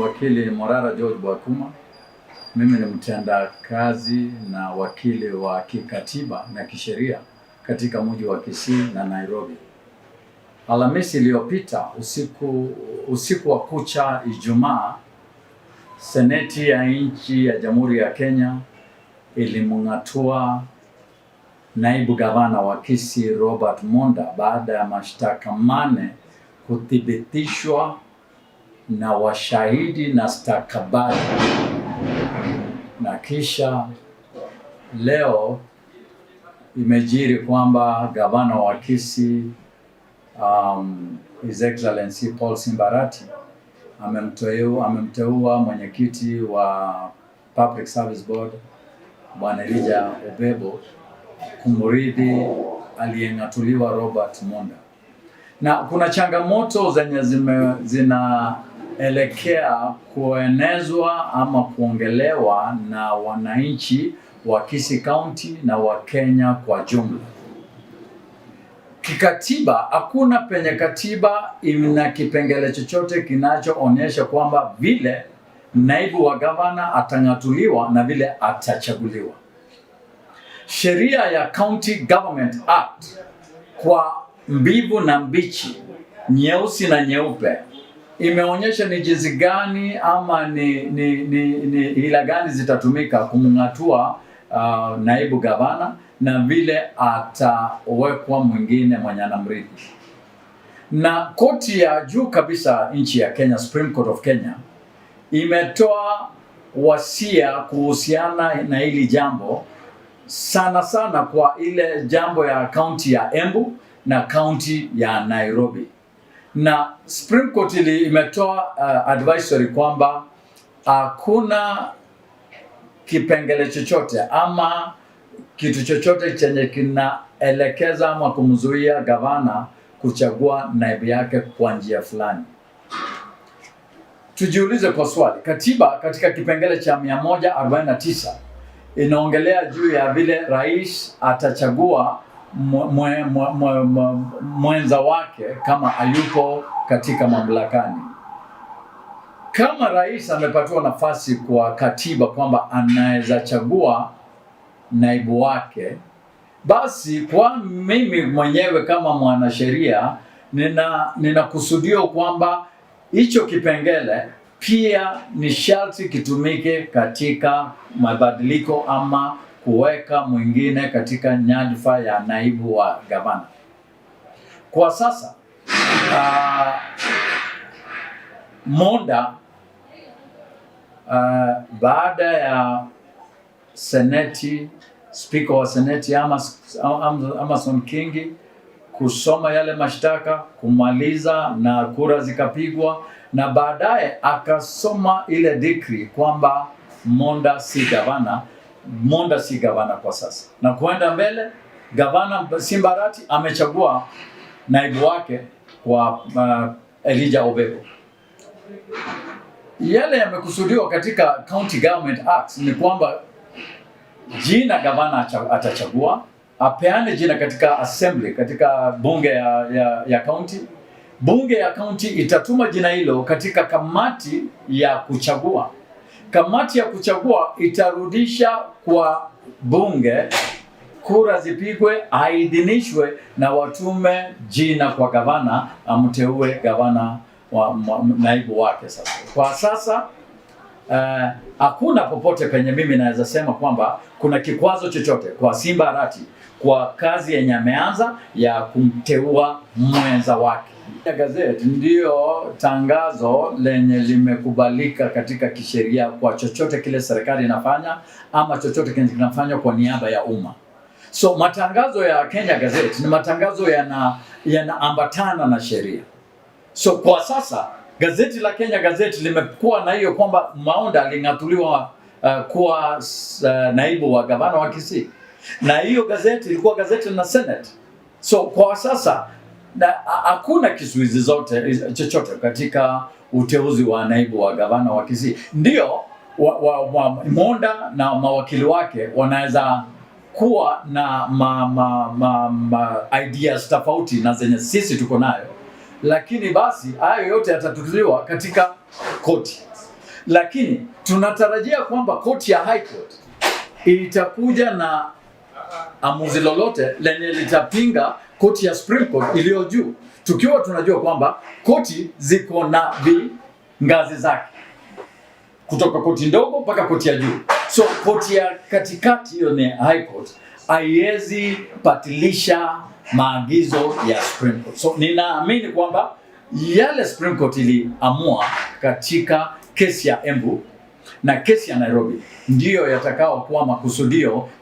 wakili Morara George Bwakuma. Mimi ni mtenda kazi na wakili wa kikatiba na kisheria katika mji wa Kisii na Nairobi. Alhamisi iliyopita usiku wa kucha Ijumaa, Seneti ya nchi ya Jamhuri ya Kenya ilimng'atua naibu gavana wa Kisii Robert Monda baada ya mashtaka mane kuthibitishwa na washahidi na stakabadhi. Na kisha leo imejiri kwamba gavana wa Kisii His Excellency Hon Simba amemteua mwenyekiti wa Public Service Board Bwana Elijah Obebo kumrithi aliyeng'atuliwa Robert Monda. Na kuna changamoto zenye zinaelekea kuenezwa ama kuongelewa na wananchi wa Kisii County na wa Kenya kwa jumla. Kikatiba, hakuna penye katiba ina kipengele chochote kinachoonyesha kwamba vile naibu wa gavana atang'atuliwa na vile atachaguliwa. Sheria ya County Government Act kwa mbivu na mbichi, nyeusi na nyeupe, imeonyesha ni jinsi gani ama ni hila gani zitatumika kumng'atua naibu gavana na vile atawekwa mwingine mwenye anamrithi. Na koti ya juu kabisa nchi ya Kenya, Supreme Court of Kenya, imetoa wasia kuhusiana na hili jambo, sana sana kwa ile jambo ya kaunti ya Embu na kaunti ya Nairobi. Na Supreme Court imetoa advisory kwamba hakuna kipengele chochote ama kitu chochote chenye kinaelekeza ama kumzuia gavana kuchagua naibu yake kwa njia fulani. Tujiulize kwa swali, katiba katika kipengele cha 149 inaongelea juu ya vile rais atachagua mwenza wake kama hayupo katika mamlakani. Kama rais amepatiwa nafasi kwa katiba kwamba anaweza chagua naibu wake, basi kwa mimi mwenyewe kama mwanasheria ninakusudio kwamba hicho kipengele pia ni sharti kitumike katika mabadiliko ama kuweka mwingine katika nyadhifa ya naibu wa gavana. Kwa sasa Monda baada ya seneti, speaker wa seneti Amason Kingi kusoma yale mashtaka, kumaliza na kura zikapigwa, na baadaye akasoma ile decree kwamba Monda si gavana kwa sasa. Na kuenda mbele, gavana Simba amechagua naibu wake kwa Elijah Obebo. Yale yamekusudiwa katika County Government Act ni kwamba jina gavana atachagua, apeane jina katika assembly, katika bunge ya county. Bunge ya county itatuma jina hilo katika kamati ya kuchagua. Kamati ya kuchagua itarudisha kwa bunge, kura zipigwe, aidhinishwe na watume jina kwa gavana, amteue gavana wa naibu wake. Sasa kwa sasa hakuna popote penye mimi naweza sema kwamba kuna kikwazo chochote kwa Simba kwa kazi yenye ameanza ya kumteua mwenza wake. Gazeti ndio tangazo lenye limekubalika katika kisheria kwa chochote kile serikali inafanya ama chochote kile kinafanywa kwa niaba ya umma. So matangazo ya Kenya Gazette ni matangazo yanaambatana na sheria. So kwa sasa gazeti la Kenya Gazette limekuwa na hiyo kwamba Monda aling'atuliwa kuwa naibu wa gavana wa Kisii. Na hiyo gazeti ilikuwa gazeti na Senate. So kwa sasa hakuna kizuizi chochote katika uteuzi wa naibu wa gavana wa Kisii. Ndio Monda na mawakili wake wanaweza kuwa na ideas tofauti na zenye sisi tuko nayo, lakini basi hayo yote yatatuliwa katika koti. Lakini tunatarajia kwamba koti ya High Court itakuja na amuzi lolote lenye litapinga koti ya Supreme Court iliyo juu, tukiwa tunajua kwamba koti ziko na ngazi zake kutoka koti ndogo mpaka koti ya juu. So koti ya katikati, hiyo ni High Court, haiwezi patilisha maagizo ya Supreme Court. So ninaamini kwamba yale Supreme Court iliamua katika kesi ya Embu na kesi ya Nairobi ndiyo yatakao kuwa makusudio